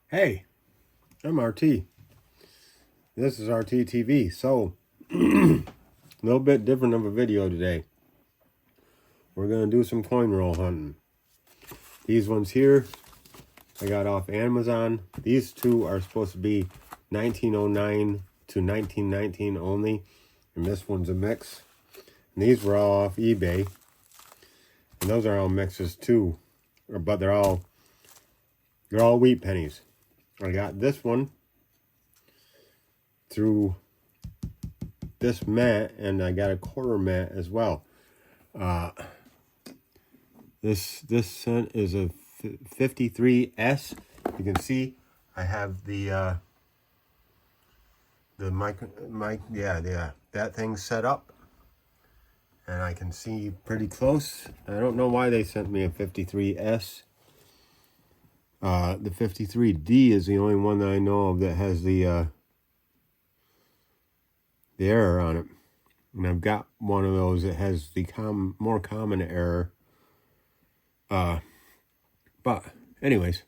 Hey, I'm RT. This is RT TV. So, a little bit different of a video today. We're going to do some coin roll hunting. These ones here, I got off Amazon. These two are supposed to be 1909 to 1919 only. And this one's a mix. And these were all off eBay. And those are all mixes too. But they're all wheat pennies. I got this one through this mat, and I got a quarter mat as well. This cent is a 53S. You can see I have the mic that thing set up, and I can see pretty close. I don't know why they sent me a 53S. The 53D is the only one that I know of that has the error on it. And I've got one of those that has the more common error. But anyways,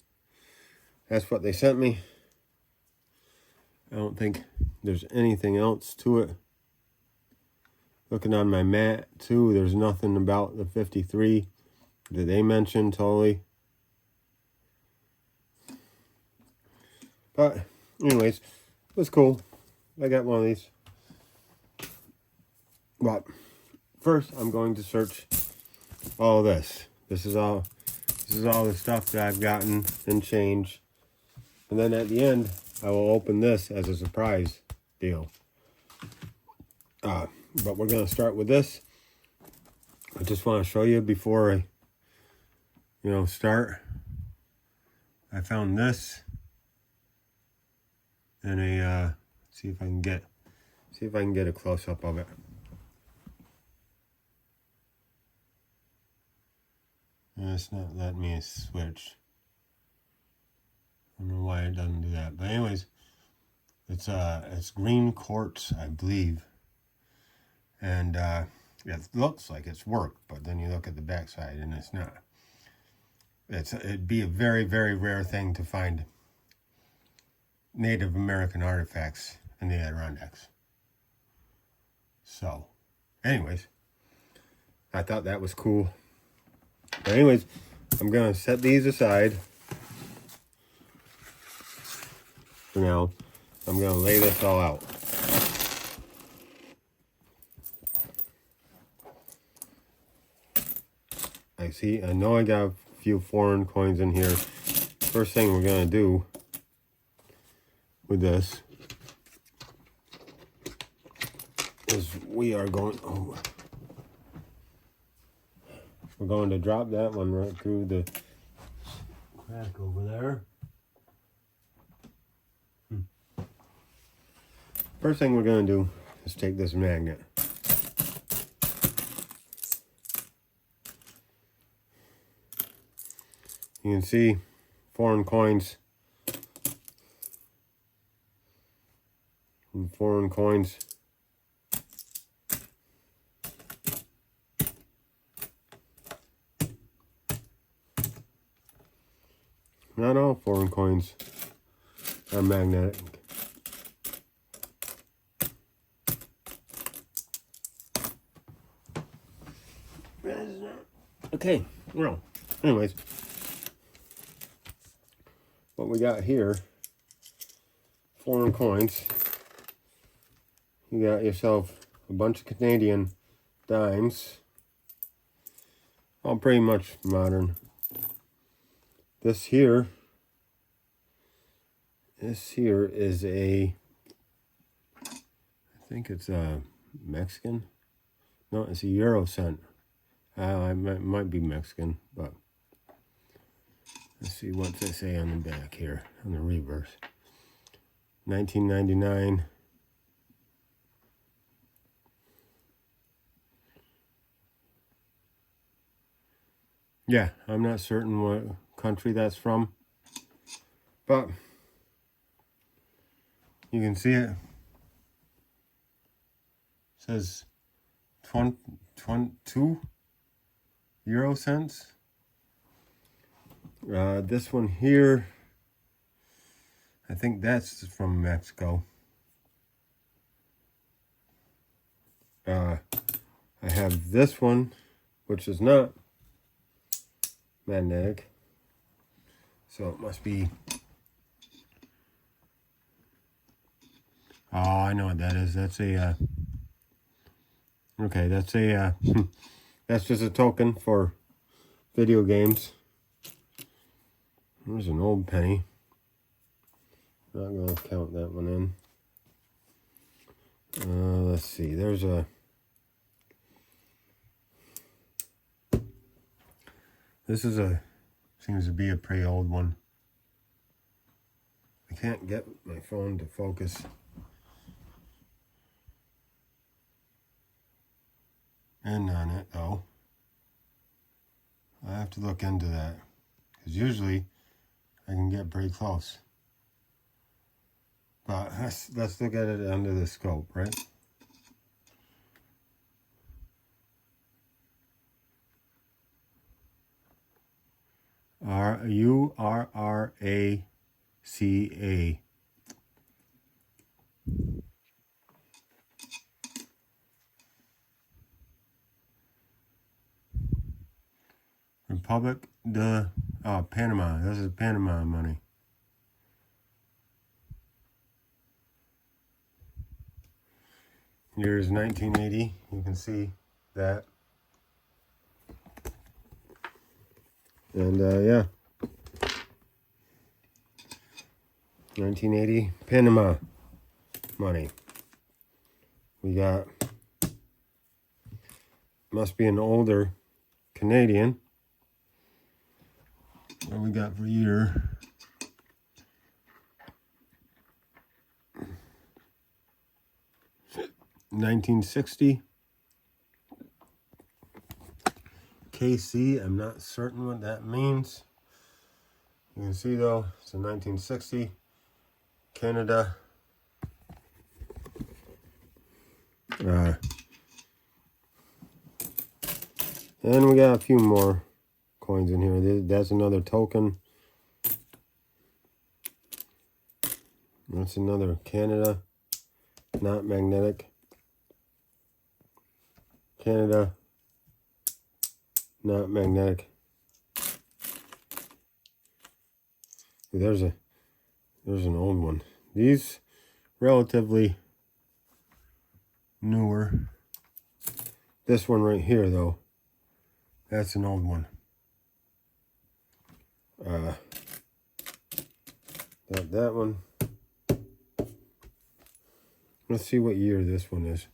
that's what they sent me. I don't think there's anything else to it. Looking on my mat too, there's nothing about the 53 that they mentioned totally. But anyways, it was cool. I got one of these. But first, I'm going to search all this. This is all the stuff that I've gotten and changed. And then at the end, I will open this as a surprise deal. But we're going to start with this. I just want to show you before I, start. I found this in a, see if I can get a close up of it. And it's not letting me switch. I don't know why it doesn't do that. But anyways, it's green quartz, I believe. And it looks like it's worked, but then you look at the backside and it's not. It'd be a very, very rare thing to find Native American artifacts in the Adirondacks. So, anyways, I thought that was cool. But anyways, I'm going to set these aside for now. I'm going to lay this all out. I know I got a few foreign coins in here. First thing we're going to do with this is we're going to drop that one right through the crack over there. First thing we're going to do is take this magnet. You can see foreign coins. And foreign coins. Not all foreign coins are magnetic. Okay, well, anyways, what we got here, foreign coins. You got yourself a bunch of Canadian dimes, all pretty much modern. This here is I think it's a Mexican. No, it's a Euro cent. It might be Mexican, but let's see what they say on the back here, on the reverse. 1999. Yeah, I'm not certain what country that's from, but you can see it. It says 22 Euro cents. This one here I think that's from Mexico. I have this one, which is not magnetic. So it must be... Oh, I know what that is. That's a... okay, that's a... that's just a token for video games. There's an old penny. Not going to count that one in. Let's see. There's a... this is a... seems to be a pretty old one. I can't get my phone to focus. And on it, though. I have to look into that. Because usually I can get pretty close. But let's look at it under the scope, right? URRACA. Republic de Panama. This is Panama money. Year is 1980. You can see that. And yeah. 1980 Panama money. We got, must be an older Canadian. What we got for year? $1960. KC, I'm not certain what that means. You can see though, it's a 1960. Canada. And we got a few more coins in here. That's another token. That's another Canada. Not magnetic. Canada. Not magnetic. There's an old one. These relatively newer. This one right here though, that's an old one. That one. Let's see what year this one is.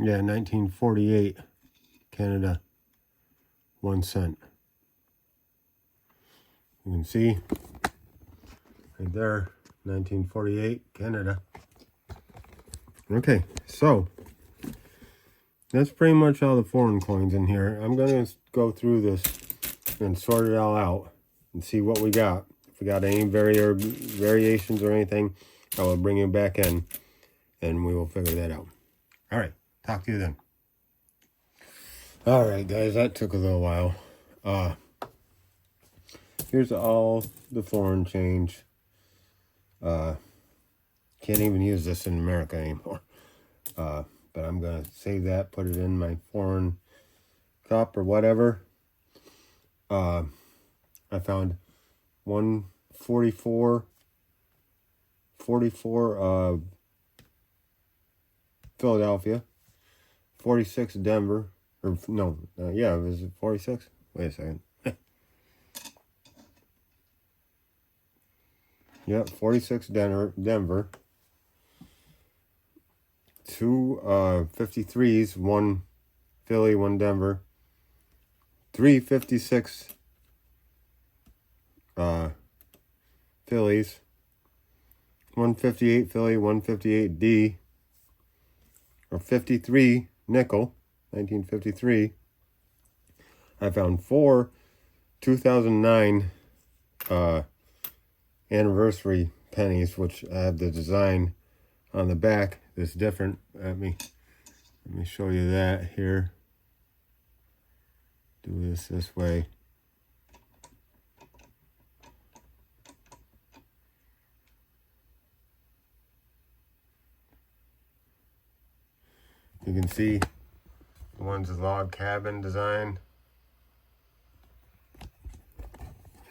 Yeah, 1948, Canada, 1 cent. You can see right there, 1948, Canada. Okay, so that's pretty much all the foreign coins in here. I'm going to go through this and sort it all out and see what we got. If we got any variations or anything, I will bring you back in and we will figure that out. All right. Talk to you then. All right, guys, that took a little while. Here's all the foreign change. Can't even use this in America anymore. But I'm going to save that, put it in my foreign cup or whatever. I found 144 Philadelphia. 46 Denver, or no, yeah, was it 46? Wait a second. Yep, 46 Denver. 2 53s, 1 Philly, 1 Denver. 3 56 Phillies. 158 Philly, 158 D. Or 53 nickel, 1953. I found 4 2009 anniversary pennies, which I have the design on the back that's different. Let me show you that here. Do this way. You can see the one's a log cabin design,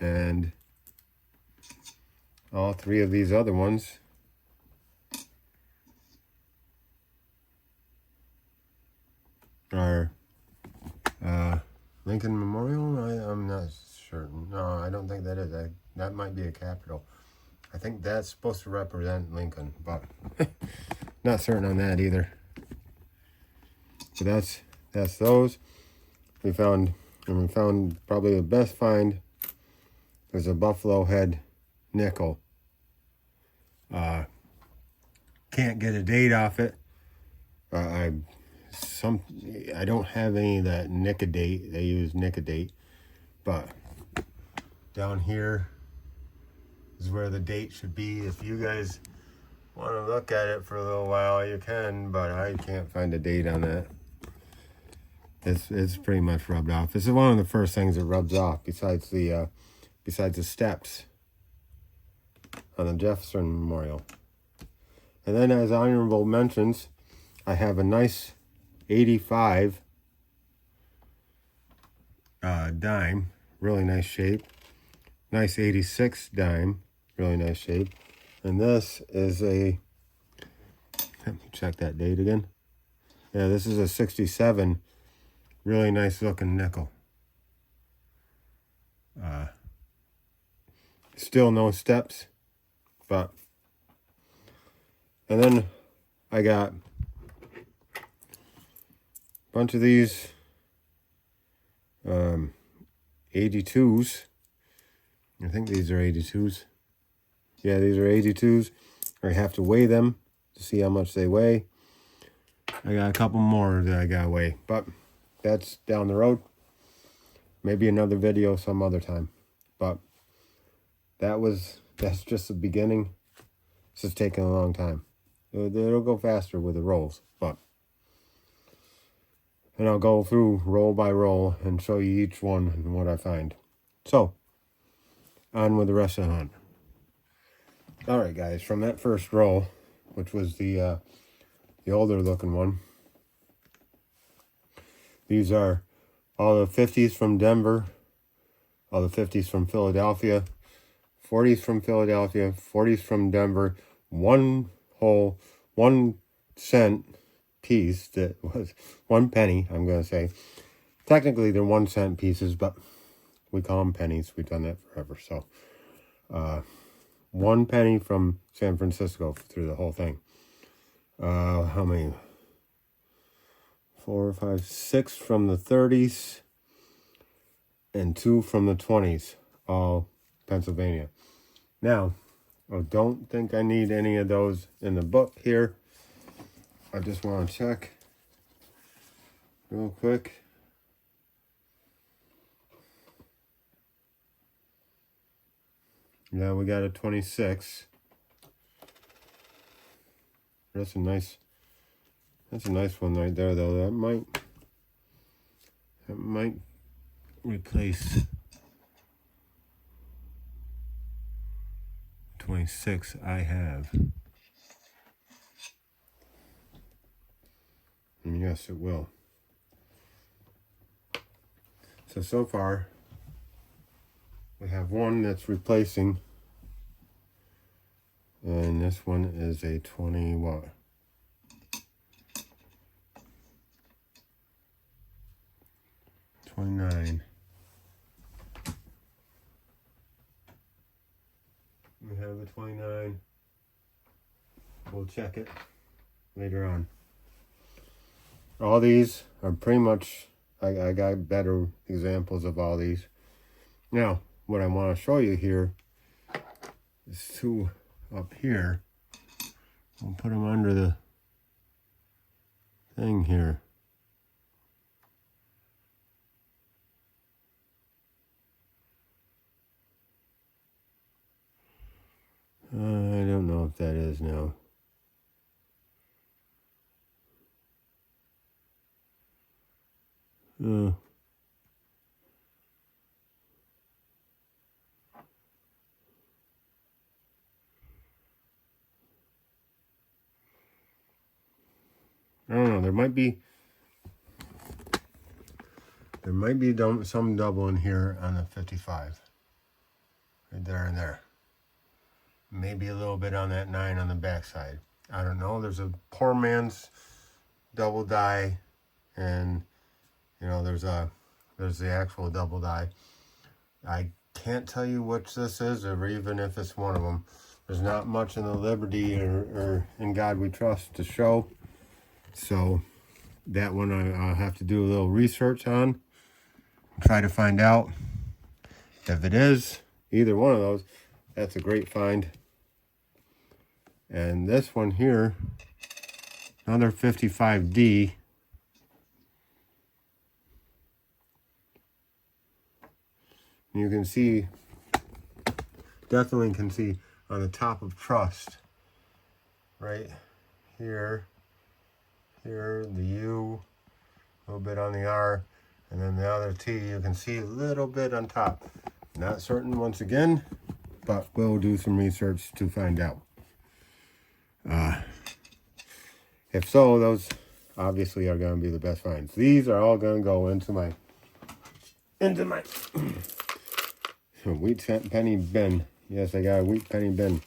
and all three of these other ones are Lincoln Memorial. I'm not sure. No, I don't think that is. That might be a capital. I think that's supposed to represent Lincoln, but not certain on that either. So that's those. We found probably the best find was a Buffalo Head nickel. Can't get a date off it. I don't have any of that Nicodate. They use Nicodate, but down here is where the date should be. If you guys want to look at it for a little while, you can, but I can't find a date on that. It's pretty much rubbed off. This is one of the first things that rubs off, besides the steps on the Jefferson Memorial. And then, as honorable mentions, I have a nice 85 dime, really nice shape. Nice 86 dime, really nice shape. And this is a, let me check that date again. Yeah, this is a 67, really nice looking nickel. Still no steps, but, and then I got a bunch of these 82s. I think these are 82s. Yeah, these are 82s. I have to weigh them to see how much they weigh. I got a couple more that I gotta weigh, but that's down the road. Maybe another video some other time. But that's just the beginning. This is taking a long time. It'll go faster with the rolls, but, and I'll go through roll by roll and show you each one and what I find. So, on with the rest of the hunt. Alright guys, from that first roll, which was the older looking one, these are all the 50s from Denver, all the 50s from Philadelphia, 40s from Philadelphia, 40s from Denver, one whole 1 cent piece that was 1 penny, I'm going to say. Technically they're 1 cent pieces, but we call them pennies. We've done that forever. So 1 penny from San Francisco through the whole thing. How many? 4, 5, 6 from the 30s and 2 from the 20s, all Pennsylvania. Now, I don't think I need any of those in the book here. I just want to check real quick. Yeah, we got a 26. That's a nice one right there, though. That might replace 26 I have. And yes, it will. So far, we have one that's replacing, and this one is a 20 what? 29. We have a 29. We'll check it later on. All these are pretty much, I got better examples of all these. Now, what I want to show you here is 2 up here. We'll put them under the thing here. if that is now. I don't know. There might be some double in here on the 55. Right there and there. Maybe a little bit on that 9 on the backside. I don't know. There's a poor man's double die, and you know there's the actual double die. I can't tell you which this is, or even if it's one of them. There's not much in the Liberty or in God We Trust to show, so that one I'll have to do a little research on, try to find out if it is either one of those. That's a great find. And this one here, another 55D. You can see, definitely can see on the top of Trust, right here, the U, a little bit on the R, and then the other T, you can see a little bit on top. Not certain once again, but we'll do some research to find out. If so, those obviously are going to be the best finds. These are all going to go into my wheat penny bin. Yes, I got a wheat penny bin.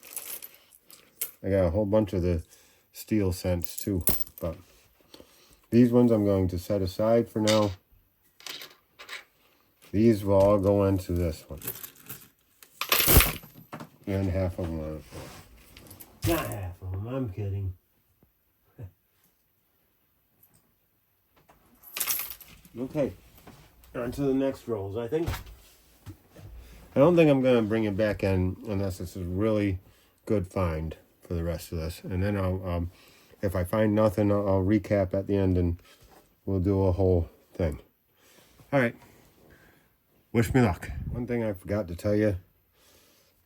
I got a whole bunch of the steel cents too, but these ones I'm going to set aside for now. These will all go into this one. And half of them on it. Not half of them, I'm kidding. Okay, on to the next rolls. I don't think I'm going to bring it back in unless it's a really good find for the rest of this. And then I'll, if I find nothing, I'll recap at the end and we'll do a whole thing. All right. Wish me luck. One thing I forgot to tell you.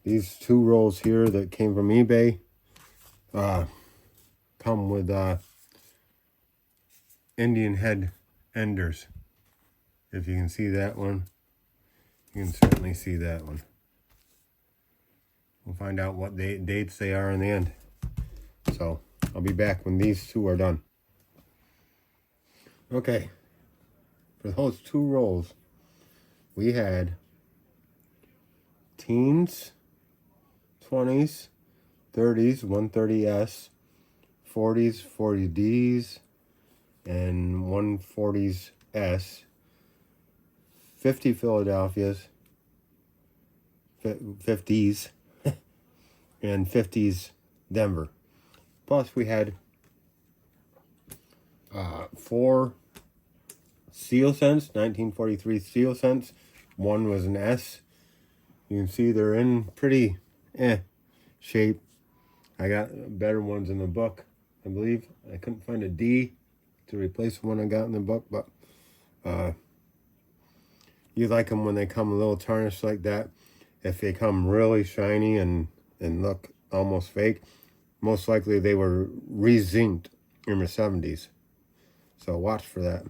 These 2 rolls here that came from eBay come with Indian head enders. If you can see that one, you can certainly see that one. We'll find out what dates they are in the end. So I'll be back when these 2 are done. Okay, for those 2 rolls, we had teens, 20s, 30s, 130S, 40s, 40Ds, and 140s S, 50 Philadelphias, 50s, and 50s Denver. Plus we had 4 steel cents, 1943 steel cents. One was an S. You can see they're in pretty shape. I got better ones in the book, I believe. I couldn't find a D to replace the one I got in the book, but you like them when they come a little tarnished like that. If they come really shiny and look almost fake, most likely they were re-zinced in the 70s. So watch for that.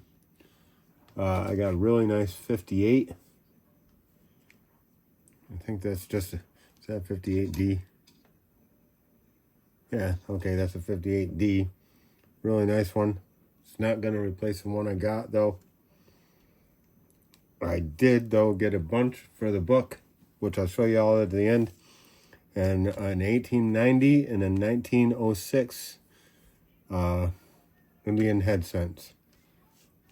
I got a really nice 58. I think that's just is that 58D? Yeah, okay, that's a 58D. Really nice one. It's not going to replace the one I got, though. I did, though, get a bunch for the book, which I'll show you all at the end. And an 1890 and a 1906 Indian head cents.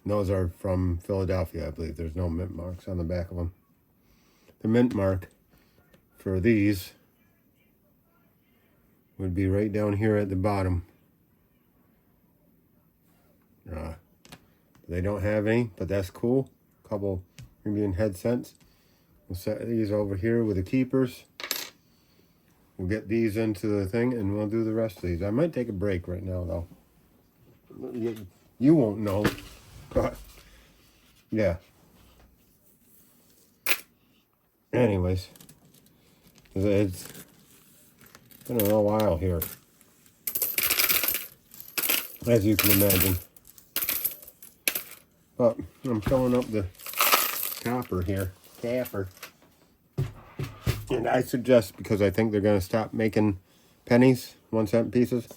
Those are from Philadelphia, I believe. There's no mint marks on the back of them. The mint mark for these would be right down here at the bottom. They don't have any, but that's cool. A couple Indian head cents. We'll set these over here with the keepers. We'll get these into the thing, and we'll do the rest of these. I might take a break right now, though. You won't know, but yeah. Anyways, Been a little while here, as you can imagine. But I'm filling up the capper. And I suggest, because I think they're going to stop making pennies, 1-cent pieces,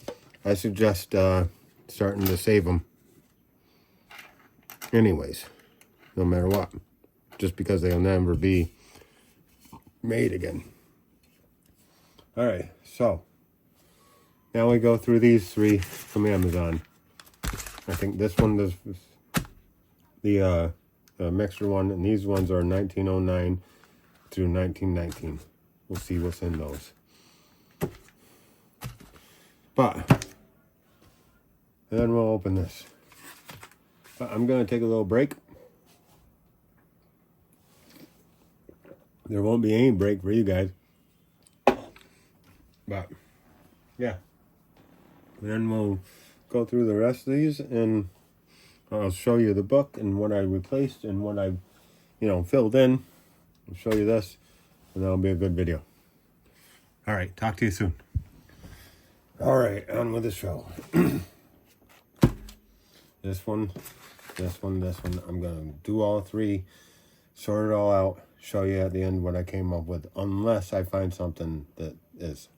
I suggest starting to save them. Anyways, no matter what. Just because they'll never be made again. Alright, so now we go through these 3 from Amazon. I think this one is the mixer one, and these ones are 1909 through 1919. We'll see what's in those. But then we'll open this. But I'm going to take a little break. There won't be any break for you guys. But yeah. And then we'll go through the rest of these, and I'll show you the book and what I replaced and what I, filled in. I'll show you this, and that'll be a good video. All right, talk to you soon. All right, on with the show. This one. I'm going to do all 3, sort it all out, show you at the end what I came up with, unless I find something that is,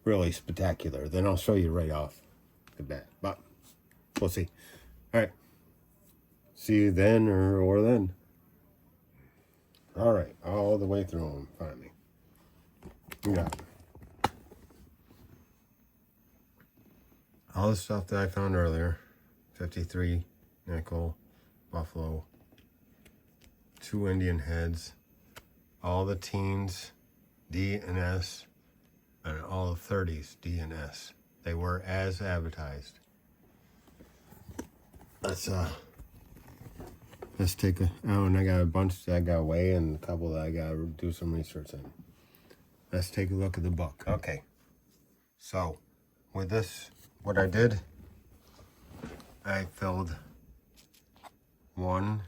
really spectacular. Then I'll show you right off the bat. But we'll see. All right. See you then or then. All right. All the way through them, finally. We got all the stuff that I found earlier. 53 nickel, buffalo, 2 Indian heads, all the teens, D and S, and all the 30s, D and S. They were as advertised. Let's take and I got a bunch that I got away and a couple that I got to do some research in. Let's take a look at the book. Okay. So, with this, what I did, I filled 1,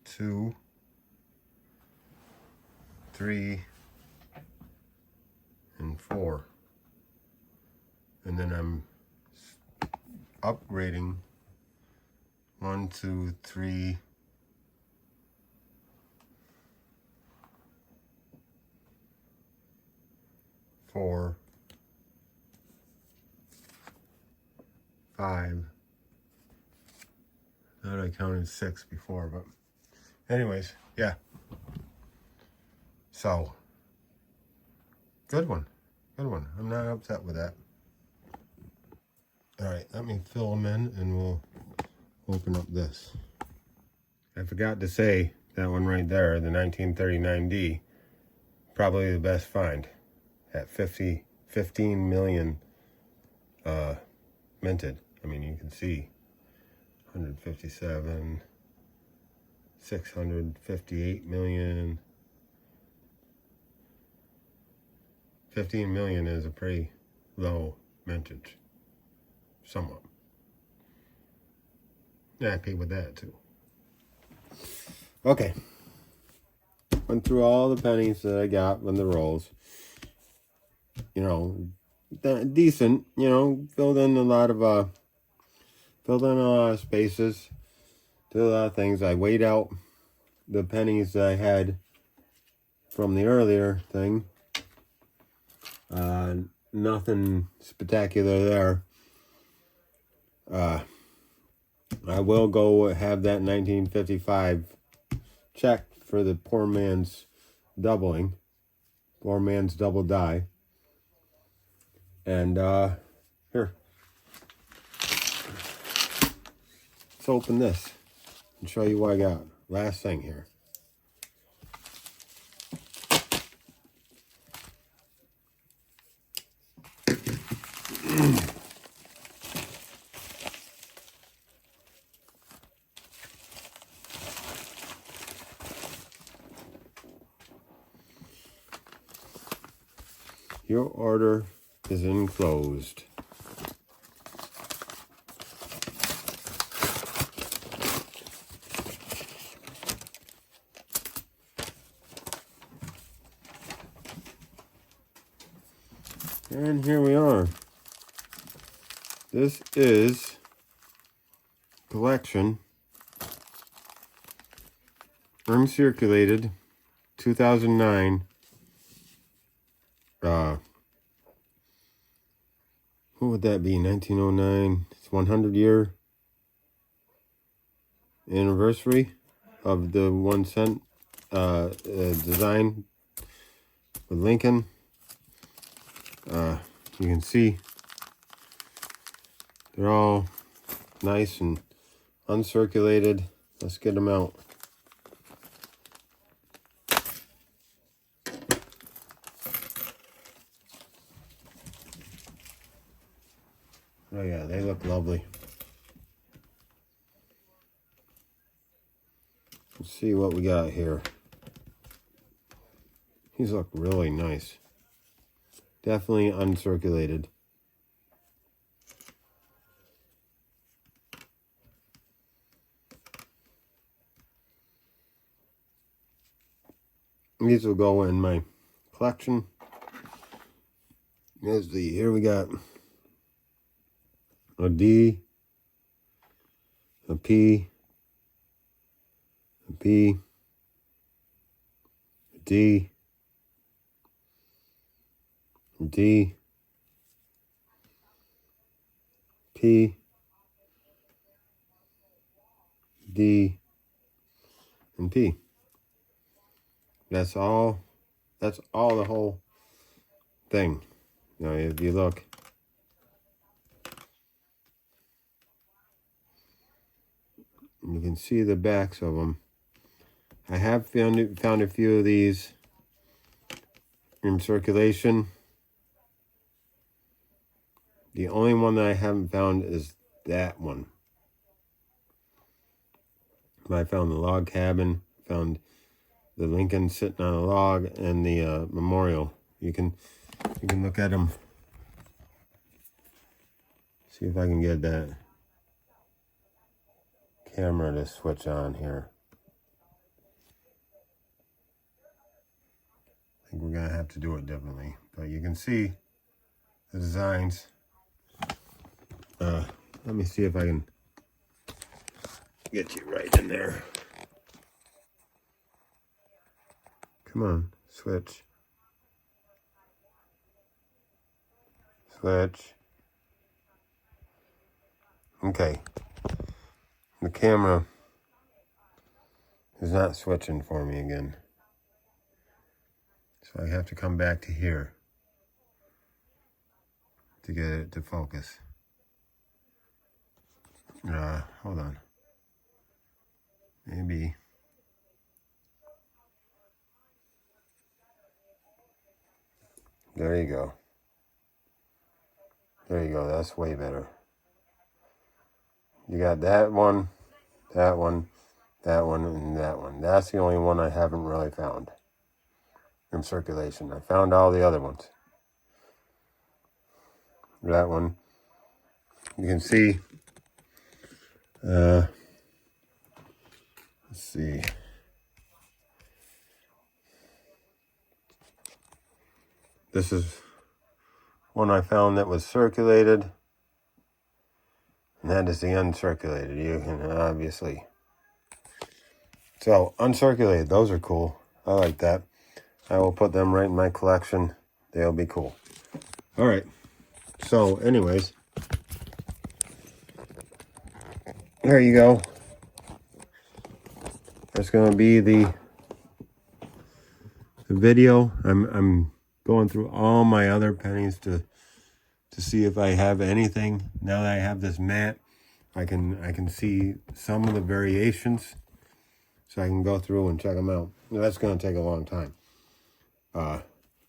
2, 3, and 4. And then I'm upgrading 1, 2, 3, 4, 5. I thought I counted 6 before, but anyways, yeah. So, good one. I'm not upset with that. All right, let me fill them in and we'll open up this. I forgot to say that one right there, the 1939D, probably the best find at 15 million minted. I mean, you can see 157, 658 million. 15 million is a pretty low mintage, somewhat. Happy with that too. Okay. Went through all the pennies that I got from the rolls. Decent. Filled in a lot of spaces. Did a lot of things. I weighed out the pennies that I had from the earlier thing. Nothing spectacular there. I will go have that 1955 checked for the poor man's doubling. Poor man's double die. And here. Let's open this and show you what I got. Last thing here. Your order is enclosed. And here we are. This is collection uncirculated 2009. What would that be? 1909. It's 100-year anniversary of the 1 cent design with Lincoln. You can see they're all nice and uncirculated. Let's get them out. Oh yeah, they look lovely. Let's see what we got here. These look really nice. Definitely uncirculated. These will go in my collection. Here we got a D, a P, a B, a D, a D, P, D, and P. That's all the whole thing. Now, if you look, you can see the backs of them. I have found a few of these in circulation. The only one that I haven't found is that one. I found the log cabin, found the Lincoln sitting on a log, and the memorial. You can look at them. See if I can get that camera to switch on here. I think we're gonna have to do it differently, but you can see the designs. Let me see if I can get you right in there. Come on, switch. Switch. Okay. The camera is not switching for me again. So I have to come back to here to get it to focus. Hold on. Maybe. There you go. There you go. That's way better. You got that one, that one, that one, and that one. That's the only one I haven't really found in circulation. I found all the other ones. That one. You can see. Let's see. This is one I found that was circulated. And that is the uncirculated. You can obviously. So, uncirculated. Those are cool. I like that. I will put them right in my collection. They'll be cool. All right. So, anyways. There you go. That's going to be the video. I'm going through all my other pennies to see if I have anything. Now that I have this mat, I can see some of the variations, so I can go through and check them out. Now, that's going to take a long time.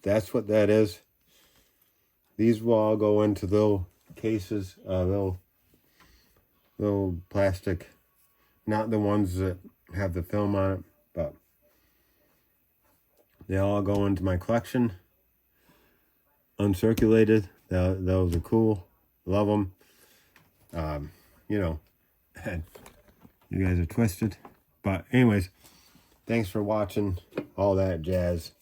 That's what that is. These will all go into little cases, little plastic, not the ones that have the film on it, but they all go into my collection. Uncirculated. Those are cool. Love them. You know, you guys are twisted. But anyways, thanks for watching all that jazz.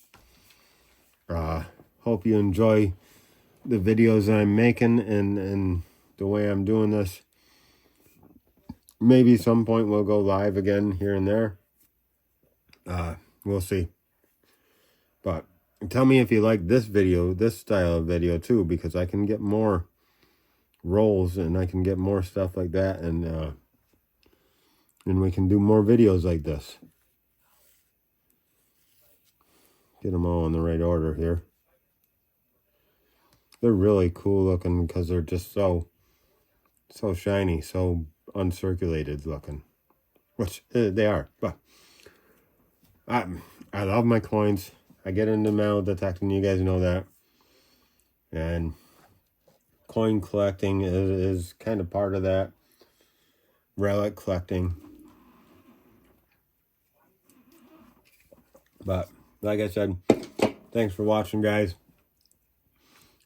Hope you enjoy the videos I'm making and the way I'm doing this. Maybe some point we'll go live again here and there. We'll see. But tell me if you like this video, this style of video too, because I can get more rolls and I can get more stuff like that, and we can do more videos like this. Get them all in the right order here. They're really cool looking because they're just so shiny, so uncirculated looking, which they are. But I love my coins. I get into metal detecting, you guys know that, and coin collecting is kind of part of that. Relic collecting. But like I said, thanks for watching, guys.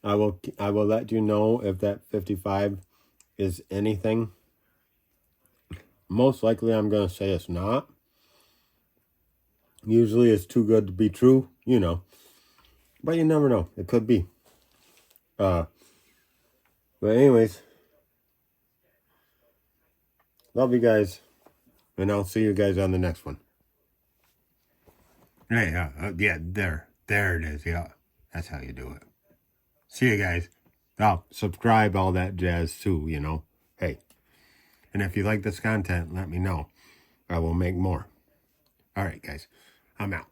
I will let you know if that 55 is anything. Most likely I'm going to say it's not. Usually it's too good to be true, you know. But you never know. It could be. But anyways, love you guys. And I'll see you guys on the next one. Hey, yeah, there it is. Yeah, that's how you do it. See you guys. Oh, subscribe, all that jazz too, you know. Hey, and if you like this content, let me know. I will make more. All right, guys, I'm out.